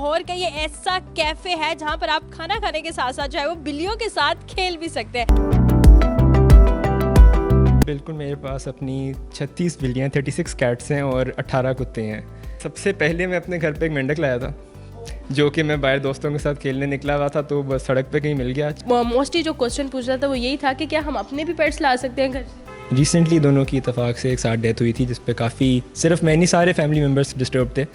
لاہور کا یہ ایسا کیفے ہے جہاں پر آپ کھانا کھانے کے ساتھ ساتھ جو ہے وہ بلیوں کے ساتھ کھیل بھی سکتے ہیں. بالکل، میرے پاس اپنی 36 بلیاں 36 کیٹس ہیں اور 18 کتے ہیں. سب سے پہلے میں اپنے گھر پہ ایک مینڈک لایا تھا جو کہ میں باہر دوستوں کے ساتھ کھیلنے نکلا ہوا تھا تو بس سڑک پہ کہیں مل گیا. موسٹلی جو کوسچن پوچھ رہا تھا وہ یہی تھا کہ کیا ہم اپنے بھی پیٹس لا سکتے ہیں گھر سے. ریسنٹلی دونوں کی اتفاق سے ایک ساتھ ڈیتھ ہوئی تھی جس پہ کافی صرف میں نہیں سارے فیملی ممبرس ڈسٹرب تھے.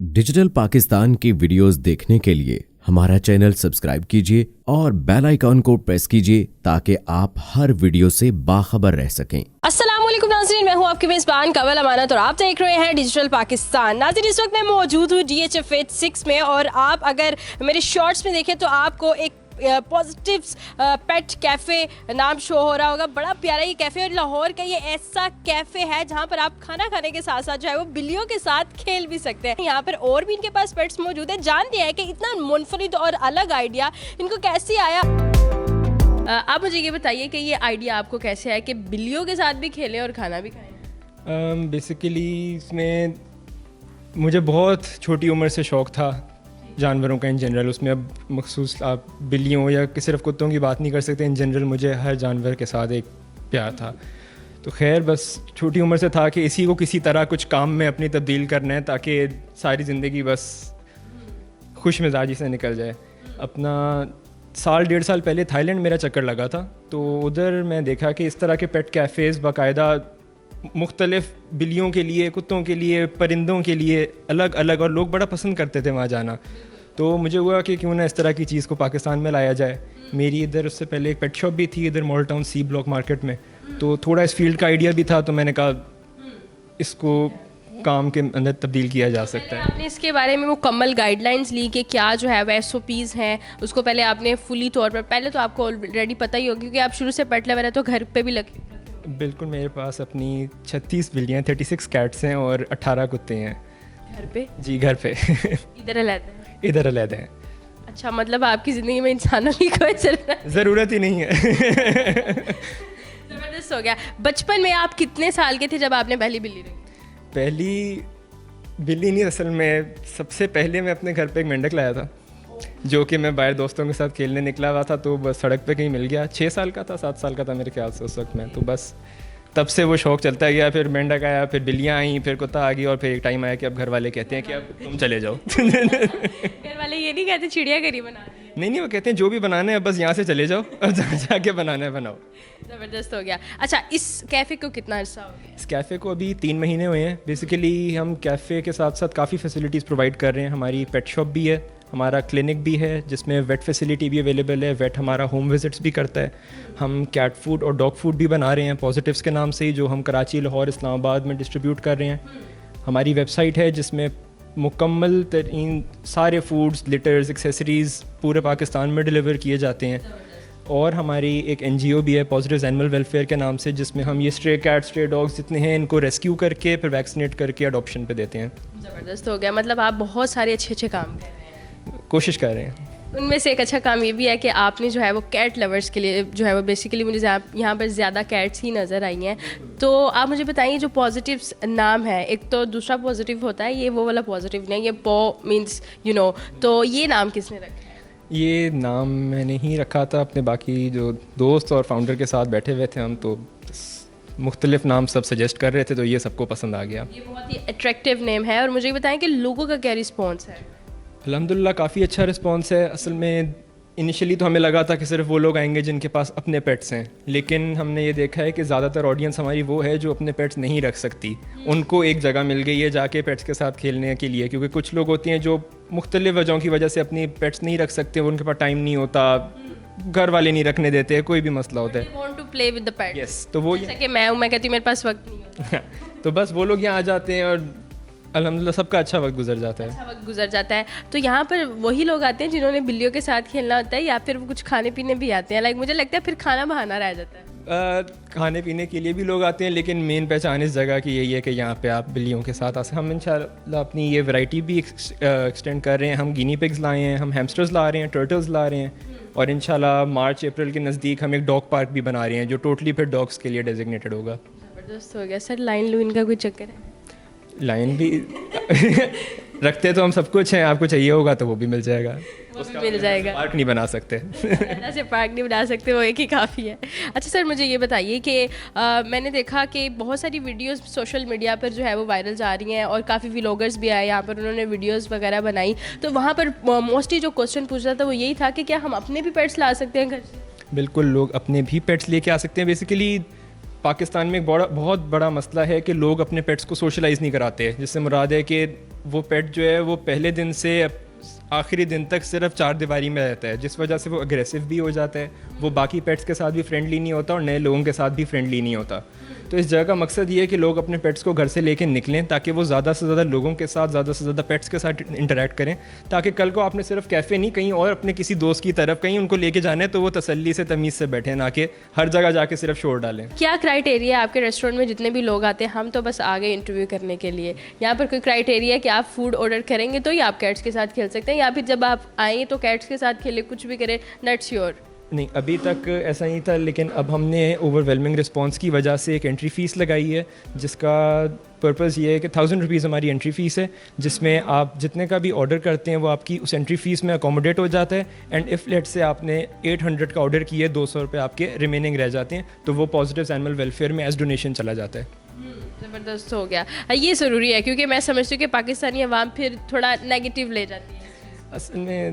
ڈیجیٹل پاکستان کی ویڈیوز دیکھنے کے لیے ہمارا چینل سبسکرائب کیجیے اور بیل آئیکن کو پریس کیجیے تاکہ آپ ہر ویڈیو سے باخبر رہ سکیں. السلام علیکم ناظرین، میں ہوں آپ کی میزبان کول امانت اور آپ دیکھ رہے ہیں ڈیجیٹل پاکستان. ناظرین، اس وقت میں موجود ہوں DHF 6 میں اور آپ اگر میرے شارٹس میں دیکھیں تو آپ کو ایک پازیٹیوز پیٹ کیفے نام شو ہو رہا ہوگا. بڑا پیارا یہ کیفے اور لاہور کا یہ ایسا کیفے ہے جہاں پر آپ کھانا کھانے کے ساتھ ساتھ جو ہے وہ بلیوں کے ساتھ کھیل بھی سکتے ہیں. یہاں پر اور بھی ان کے پاس پیٹس موجود ہیں. جانتے ہیں کہ اتنا منفرد اور الگ آئیڈیا ان کو کیسے آیا. آپ مجھے یہ بتائیے کہ یہ آئیڈیا آپ کو کیسے آیا کہ بلیوں کے ساتھ بھی کھیلیں اور کھانا بھی کھائیں. بیسیکلی اس میں مجھے بہت چھوٹی عمر سے شوق تھا جانوروں کا ان جنرل. اس میں اب مخصوص آپ بلیوں یا صرف کتوں کی بات نہیں کر سکتے. ان جنرل مجھے ہر جانور کے ساتھ ایک پیار تھا. تو خیر بس چھوٹی عمر سے تھا کہ اسی کو کسی طرح کچھ کام میں اپنی تبدیل کرنا ہے تاکہ ساری زندگی بس خوش مزاجی سے نکل جائے. اپنا 1.5 سال پہلے تھائی لینڈ میرا چکر لگا تھا تو ادھر میں دیکھا کہ اس طرح کے پیٹ کیفیز باقاعدہ مختلف بلیوں کے لیے، کتوں کے لیے، پرندوں کے لیے الگ الگ، اور لوگ بڑا پسند کرتے تھے وہاں جانا. تو مجھے ہوا کہ کیوں نہ اس طرح کی چیز کو پاکستان میں لایا جائے. میری ادھر اس سے پہلے ایک پیٹ شاپ بھی تھی ادھر مال ٹاؤن سی بلاک مارکیٹ میں، تو تھوڑا اس فیلڈ کا آئیڈیا بھی تھا تو میں نے کہا اس کو کام کے اندر تبدیل کیا جا سکتا ہے. آپ نے اس کے بارے میں مکمل گائیڈ لائنس لی کہ کیا جو ہے وہ SOPs ہیں اس کو پہلے آپ نے فلی طور پر، پہلے تو آپ کو آلریڈی پتہ ہی ہوگا کیونکہ آپ شروع سے پیٹ لور ہے تو گھر پہ بھی لگے. بالکل، میرے پاس اپنی 36 بلیاں 36 کیٹس ہیں اور 18 کتے ہیں. گھر پہ؟ جی گھر پہ. ادھر علیحدہ ہیں؟ ادھر علیحدہ ہیں. اچھا، مطلب آپ کی زندگی میں انسانوں کی کوئی ضرورت ہی نہیں ہے. زبردست ہو گیا. بچپن میں آپ کتنے سال کے تھے جب آپ نے پہلی بلی رکھی؟ پہلی بلی نہیں، اصل میں سب سے پہلے میں اپنے گھر پہ ایک مینڈک لایا تھا جو کہ میں باہر دوستوں کے ساتھ کھیلنے نکلا ہوا تھا تو بس سڑک پہ کہیں مل گیا. 6 سال کا تھا، 7 سال کا تھا میرے خیال سے اس وقت میں. تو بس تب سے وہ شوق چلتا گیا. پھر مینڈک آیا، پھر بلیاں آئیں، پھر کتا آ گئی، اور پھر ایک ٹائم آیا کہ اب گھر والے کہتے ہیں کہ اب تم چلے جاؤ. گھر والے یہ نہیں کہتے چڑیا گھر ہی بنا دی؟ نہیں، وہ کہتے ہیں جو بھی بنانا ہے بس یہاں سے چلے جاؤ اور جہاں جا کے بنانا ہے بناؤ. زبردست ہو گیا. اچھا، اس کیفے کو کتنا عرصہ ہو گیا؟ اس کیفے کو ابھی 3 مہینے ہوئے ہیں. بیسیکلی ہم کیفے کے ساتھ ساتھ کافی فیسلٹیز پرووائڈ کر رہے ہیں. ہماری پیٹ شاپ بھی ہے، ہمارا کلینک بھی ہے جس میں ویٹ فیسلٹی بھی اویلیبل ہے. ویٹ ہمارا ہوم وزٹس بھی کرتا ہے. ہم کیٹ فوڈ اور ڈاگ فوڈ بھی بنا رہے ہیں پازیٹیوز کے نام سے ہی، جو ہم کراچی، لاہور، اسلام آباد میں ڈسٹریبیوٹ کر رہے ہیں. ہماری ویب سائٹ ہے جس میں مکمل ترین سارے فوڈز، لٹرز، ایکسیسریز پورے پاکستان میں ڈلیور کیے جاتے ہیں. اور ہماری ایک NGO بھی ہے پازیٹیوز اینیمل ویلفیئر کے نام سے، جس میں ہم یہ اسٹرے کیٹ، اسٹرے ڈاگس جتنے ہیں ان کو ریسکیو کر کے پھر ویکسینیٹ کر کے اڈاپشن پہ دیتے ہیں. زبردست ہو گیا. مطلب آپ بہت سارے اچھے کام کر رہے ہیں. کوشش کر رہے ہیں. ان میں سے ایک اچھا کام یہ بھی ہے کہ آپ نے جو ہے وہ کیٹ لورس کے لیے جو ہے وہ بیسیکلی مجھے یہاں پر زیادہ کیٹس ہی نظر آئی ہیں. تو آپ مجھے بتائیے جو پازیٹیوس نام ہے، ایک تو دوسرا پازیٹیو ہوتا ہے، یہ وہ والا پازیٹیو نہیں، یہ پو مینس تو یہ نام کس نے رکھا؟ یہ نام میں نے ہی رکھا تھا. اپنے باقی جو دوست اور فاؤنڈر کے ساتھ بیٹھے ہوئے تھے ہم، تو مختلف نام سب سجیسٹ کر رہے تھے تو یہ سب کو پسند آ گیا. یہ بہت ہی اٹریکٹیو نیم ہے. اور مجھے بتائیں کہ لوگوں کا کیا رسپانس ہے؟ الحمدللہ کافی اچھا رسپانس ہے. اصل میں انیشلی تو ہمیں لگا تھا کہ صرف وہ لوگ آئیں گے جن کے پاس اپنے پیٹس ہیں، لیکن ہم نے یہ دیکھا ہے کہ زیادہ تر آڈینس ہماری وہ ہے جو اپنے پیٹس نہیں رکھ سکتی. ان کو ایک جگہ مل گئی ہے جا کے پیٹس کے ساتھ کھیلنے کے لیے، کیونکہ کچھ لوگ ہوتے ہیں جو مختلف وجہوں کی وجہ سے اپنی پیٹس نہیں رکھ سکتے. ان کے پاس ٹائم نہیں ہوتا، گھر والے نہیں رکھنے دیتے، کوئی بھی مسئلہ ہوتا ہے. یس، تو وہ کہ میں کہتی ہوں میرے پاس وقت نہیں ہوتا. تو بس وہ لوگ یہاں آ جاتے ہیں اور الحمدللہ سب کا اچھا وقت گزر جاتا ہے. تو یہاں پر وہی لوگ آتے ہیں جنہوں نے بلیوں کے ساتھ کھیلنا ہوتا ہے، یا پھر وہ کچھ کھانے پینے بھی آتے ہیں؟ لائک مجھے لگتا ہے پھر کھانا بہانا رہ جاتا ہے. کھانے پینے کے لیے بھی لوگ آتے ہیں، لیکن مین پہچان اس جگہ کی یہی ہے کہ یہاں پہ آپ بلیوں کے ساتھ ہم انشاءاللہ اپنی یہ ورائٹی بھی ایکسٹینڈ کر رہے ہیں. ہم گینی پگز لائے ہیں، ہم ہیمسٹرز لا رہے ہیں، ٹرٹلز لا رہے ہیں، اور انشاءاللہ مارچ اپریل کے نزدیک ہم ایک ڈاگ پارک بھی بنا رہے ہیں جو ٹوٹلی پھر ڈاگس کے لیے ڈیزگنیٹڈ ہوگا. زبردست ہو گیا. سر لائن لوئن کا کوئی چکر ہے؟ لائن بھی رکھتے تو ہم سب کچھ ہیں, آپ کو چاہیے ہوگا تو وہ بھی مل جائے گا. وہ بھی مل جائے گا. پارک نہیں بنا سکتے. ایسے پارک نہیں بنا سکتے, وہ ایک ہی کافی ہے. اچھا سر, مجھے یہ بتائیے کہ میں نے دیکھا کہ بہت ساری ویڈیوز سوشل میڈیا پر جو ہے وہ وائرل جا رہی ہیں, اور کافی ولاگرز بھی آئے یہاں پر, انہوں نے ویڈیوز وغیرہ بنائی, تو وہاں پر موسٹلی جو کوسچن پوچھ رہا تھا وہ یہی تھا کہ کیا ہم اپنے بھی پیٹس لا سکتے ہیں گھر سے؟ بالکل, لوگ اپنے بھی پیٹس لے کے آ سکتے ہیں. بیسیکلی پاکستان میں ایک بہت بڑا مسئلہ ہے کہ لوگ اپنے پیٹس کو سوشلائز نہیں کراتے, جس سے مراد ہے کہ وہ پیٹ جو ہے وہ پہلے دن سے آخری دن تک صرف 4 دیواری میں رہتا ہے, جس وجہ سے وہ اگریسو بھی ہو جاتا ہے, وہ باقی پیٹس کے ساتھ بھی فرینڈلی نہیں ہوتا اور نئے لوگوں کے ساتھ بھی فرینڈلی نہیں ہوتا. تو اس جگہ کا مقصد یہ ہے کہ لوگ اپنے پیٹس کو گھر سے لے کے نکلیں تاکہ وہ زیادہ سے زیادہ لوگوں کے ساتھ, زیادہ سے زیادہ پیٹس کے ساتھ انٹریکٹ کریں, تاکہ کل کو آپ نے صرف کیفے نہیں کہیں اور اپنے کسی دوست کی طرف کہیں ان کو لے کے جانا ہے تو وہ تسلی سے تمیز سے بیٹھیں, نہ کہ ہر جگہ جا کے صرف شور ڈالیں. کیا کرائٹیریا ہے آپ کے ریسٹورینٹ میں؟ جتنے بھی لوگ آتے ہیں, ہم تو بس آ گئے انٹرویو کرنے کے لیے, یہاں پر کوئی کرائٹیریا ہے کہ آپ فوڈ آرڈر کریں گے تو ہی آپ کیٹس کے ساتھ کھیل سکتے ہیں, یا پھر جب آپ آئیں تو کیٹس کے ساتھ کھیلے, کچھ بھی کریں, ناٹ شیور؟ نہیں, ابھی تک ایسا نہیں تھا, لیکن اب ہم نے اوور ویلمنگ رسپانس کی وجہ سے ایک انٹری فیس لگائی ہے, جس کا پرپز یہ ہے کہ 1000 روپیز ہماری انٹری فیس ہے, جس میں آپ جتنے کا بھی آرڈر کرتے ہیں وہ آپ کی اس انٹری فیس میں اکوموڈیٹ ہو جاتا ہے. اینڈ اف لیٹ سے آپ نے 800 کا آرڈر کیے, 200 روپے آپ کے ریمیننگ رہ جاتے ہیں, تو وہ پازیٹیوز اینیمل ویلفیئر میں ایز ڈونیشن چلا جاتا ہے. زبردست ہو گیا. یہ ضروری ہے کیونکہ میں سمجھتی ہوں کہ پاکستانی عوام پھر تھوڑا نیگیٹو لے جاتی ہے. اصل میں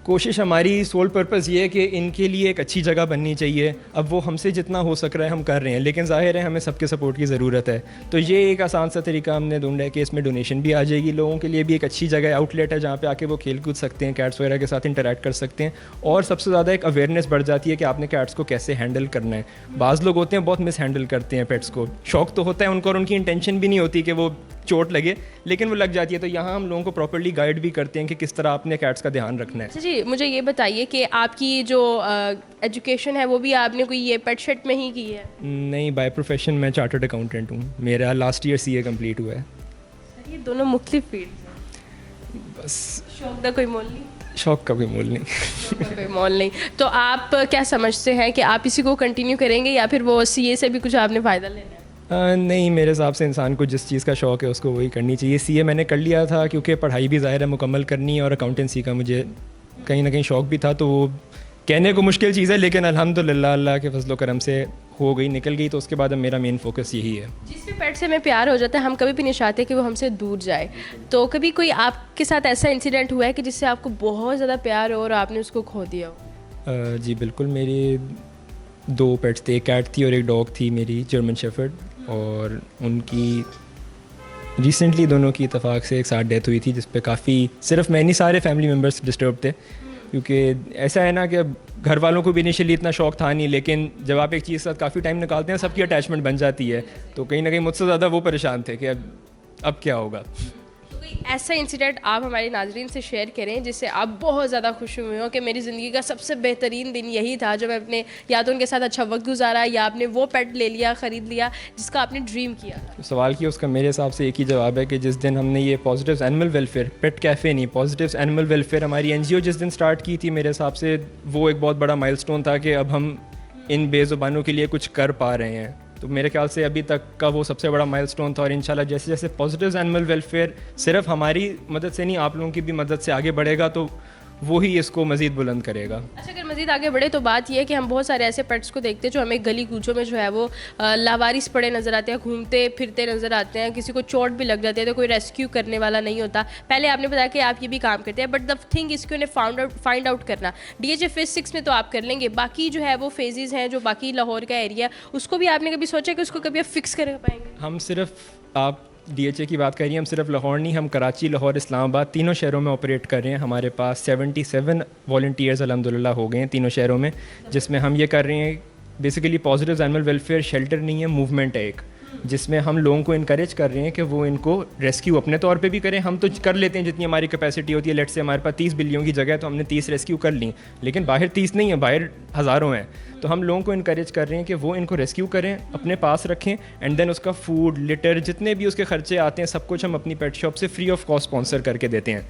کوشش ہماری سول پرپز یہ ہے کہ ان کے لیے ایک اچھی جگہ بننی چاہیے. اب وہ ہم سے جتنا ہو سک رہا ہے ہم کر رہے ہیں, لیکن ظاہر ہے ہمیں سب کے سپورٹ کی ضرورت ہے. تو یہ ایک آسان سا طریقہ ہم نے ڈھونڈا ہے کہ اس میں ڈونیشن بھی آ جائے گی, لوگوں کے لیے بھی ایک اچھی جگہ, آؤٹ لیٹ ہے جہاں پہ آ کے وہ کھیل کود سکتے ہیں, کیٹس وغیرہ کے ساتھ انٹریکٹ کر سکتے ہیں, اور سب سے زیادہ ایک اویئرنیس بڑھ جاتی ہے کہ آپ نے کیٹس کو کیسے ہینڈل کرنا ہے. بعض لوگ ہوتے ہیں بہت مس ہینڈل کرتے ہیں پیٹس کو, شوق تو ہوتا ہے ان کو اور ان کی انٹینشن بھی نہیں ہوتی کہ وہ چوٹ لگے, لیکن وہ لگ جاتی ہے. تو یہاں ہم لوگوں کو پراپرلی گائیڈ بھی کرتے ہیں کہ کس طرح آپ نے کیٹس کا دھیان رکھنا ہے. جی, مجھے یہ بتائیے کہ آپ کی جو ایجوکیشن ہے وہ بھی آپ نے کوئی یہ پیٹ شیٹ میں ہی کی ہے؟ نہیں, بائی پروفیشن میں چارٹرڈ اکاؤنٹنٹ ہوں, میرا لاسٹ ایئر CA کمپلیٹ ہوا ہے. یہ دونوں مختلف فیلڈ ہیں, بس شوق کا کوئی مول نہیں. شوق کا کوئی مول نہیں. کوئی مول نہیں. تو آپ کیا سمجھتے ہیں کہ آپ اسی کو کنٹینیو کریں گے یا پھر وہ CA سے بھی کچھ آپ نے فائدہ لینا ہے؟ نہیں, میرے حساب سے انسان کو جس چیز کا شوق ہے اس کو وہی کرنی چاہیے. CA میں نے کر لیا تھا کیونکہ پڑھائی بھی ظاہر ہے مکمل کرنی ہے, اور اکاؤنٹنسی کا مجھے کہیں نہ کہیں شوق بھی تھا, تو وہ کہنے کو مشکل چیز ہے, لیکن الحمدللہ اللہ کے فضل و کرم سے ہو گئی, نکل گئی. تو اس کے بعد اب میرا مین فوکس یہی ہے. جس بھی پیٹ سے ہمیں پیار ہو جاتا ہے ہم کبھی بھی نہیں چاہتے کہ وہ ہم سے دور جائے. تو کبھی کوئی آپ کے ساتھ ایسا انسیڈنٹ ہوا ہے کہ جس سے آپ کو بہت زیادہ پیار ہو اور آپ نے اس کو کھو دیا ہو؟ جی بالکل, میری 2 پیٹس تھے, ایک کیٹ تھی اور ایک ڈاگ تھی میری, جرمن شیفرڈ, اور ان کی ریسنٹلی دونوں کی اتفاق سے ایک ساتھ ڈیتھ ہوئی تھی, جس پہ کافی صرف میں نہیں سارے فیملی ممبرس ڈسٹرب تھے. کیونکہ ایسا ہے نا کہ گھر والوں کو بھی انیشلی اتنا شوق تھا نہیں, لیکن جب آپ ایک چیز کے ساتھ کافی ٹائم نکالتے ہیں سب کی اٹیچمنٹ بن جاتی ہے. تو کہیں نہ کہیں مجھ سے زیادہ وہ پریشان تھے کہ اب کیا ہوگا. کوئی ایسا انسیڈنٹ آپ ہمارے ناظرین سے شیئر کریں جس سے آپ بہت زیادہ خوش ہوئے ہوں کہ میری زندگی کا سب سے بہترین دن یہی تھا جو میں اپنے یا تو ان کے ساتھ اچھا وقت گزارا, یا آپ نے وہ پیٹ لے لیا, خرید لیا جس کا آپ نے ڈریم کیا تھا. سوال کیا اس کا میرے حساب سے ایک ہی جواب ہے کہ جس دن ہم نے یہ پازیٹیوز اینیمل ویلفیئر, پیٹ کیفے نہیں, پازیٹیوز اینیمل ویلفیئر ہماری NGO جس دن سٹارٹ کی تھی, میرے حساب سے وہ ایک بہت بڑا مائل سٹون تھا کہ اب ہم ان بے زبانوں کے لیے کچھ کر پا رہے ہیں. تو میرے خیال سے ابھی تک کا وہ سب سے بڑا مائل سٹون تھا, اور انشاءاللہ جیسے جیسے پازیٹیوز اینیمل ویلفیئر صرف ہماری مدد سے نہیں آپ لوگوں کی بھی مدد سے آگے بڑھے گا تو وہی اس کو مزید بلند کرے گا. اچھا, اگر مزید آگے بڑھے تو بات یہ ہے کہ ہم بہت سارے ایسے پیٹس کو دیکھتے ہیں جو ہمیں گلی کوچوں میں جو ہے وہ لاوارث پڑے نظر آتے ہیں, گھومتے پھرتے نظر آتے ہیں, کسی کو چوٹ بھی لگ جاتی ہے تو کوئی ریسکیو کرنے والا نہیں ہوتا. پہلے آپ نے بتایا کہ آپ یہ بھی کام کرتے ہیں, بٹ دا تھنگ اس کو انہیں فائنڈ آؤٹ کرنا. DHA فیز 6 میں تو آپ کر لیں گے, باقی جو ہے وہ فیزز ہیں جو باقی لاہور کا ایریا اس کو بھی آپ نے کبھی سوچا کہ اس کو کبھی آپ فکس کر پائیں گے؟ ہم صرف آپ DHA کی بات کر رہی ہیں, ہم صرف لاہور نہیں, ہم کراچی, لاہور, اسلام آباد تینوں شہروں میں آپریٹ کر رہے ہیں. ہمارے پاس 77 والنٹیئرز الحمدللہ ہو گئے ہیں تینوں شہروں میں, جس میں ہم یہ کر رہے ہیں basically positives animal welfare shelter نہیں ہے, موومنٹ ہے ایک, جس میں ہم لوگوں کو انکریج کر رہے ہیں کہ وہ ان کو ریسکیو اپنے طور پہ بھی کریں. ہم تو کر لیتے ہیں جتنی ہماری کیپیسٹی ہوتی ہے, لیٹ سے ہمارے پاس 30 بلیوں کی جگہ ہے تو ہم نے 30 ریسکیو کر لیں, لیکن باہر 30 نہیں ہیں, باہر ہزاروں ہیں. تو ہم لوگوں کو انکریج کر رہے ہیں کہ وہ ان کو ریسکیو کریں, اپنے پاس رکھیں, اینڈ دین اس کا فوڈ, لٹر, جتنے بھی اس کے خرچے آتے ہیں سب کچھ ہم اپنی پیٹ شاپ سے فری آف کاسٹ اسپانسر کر کے دیتے ہیں.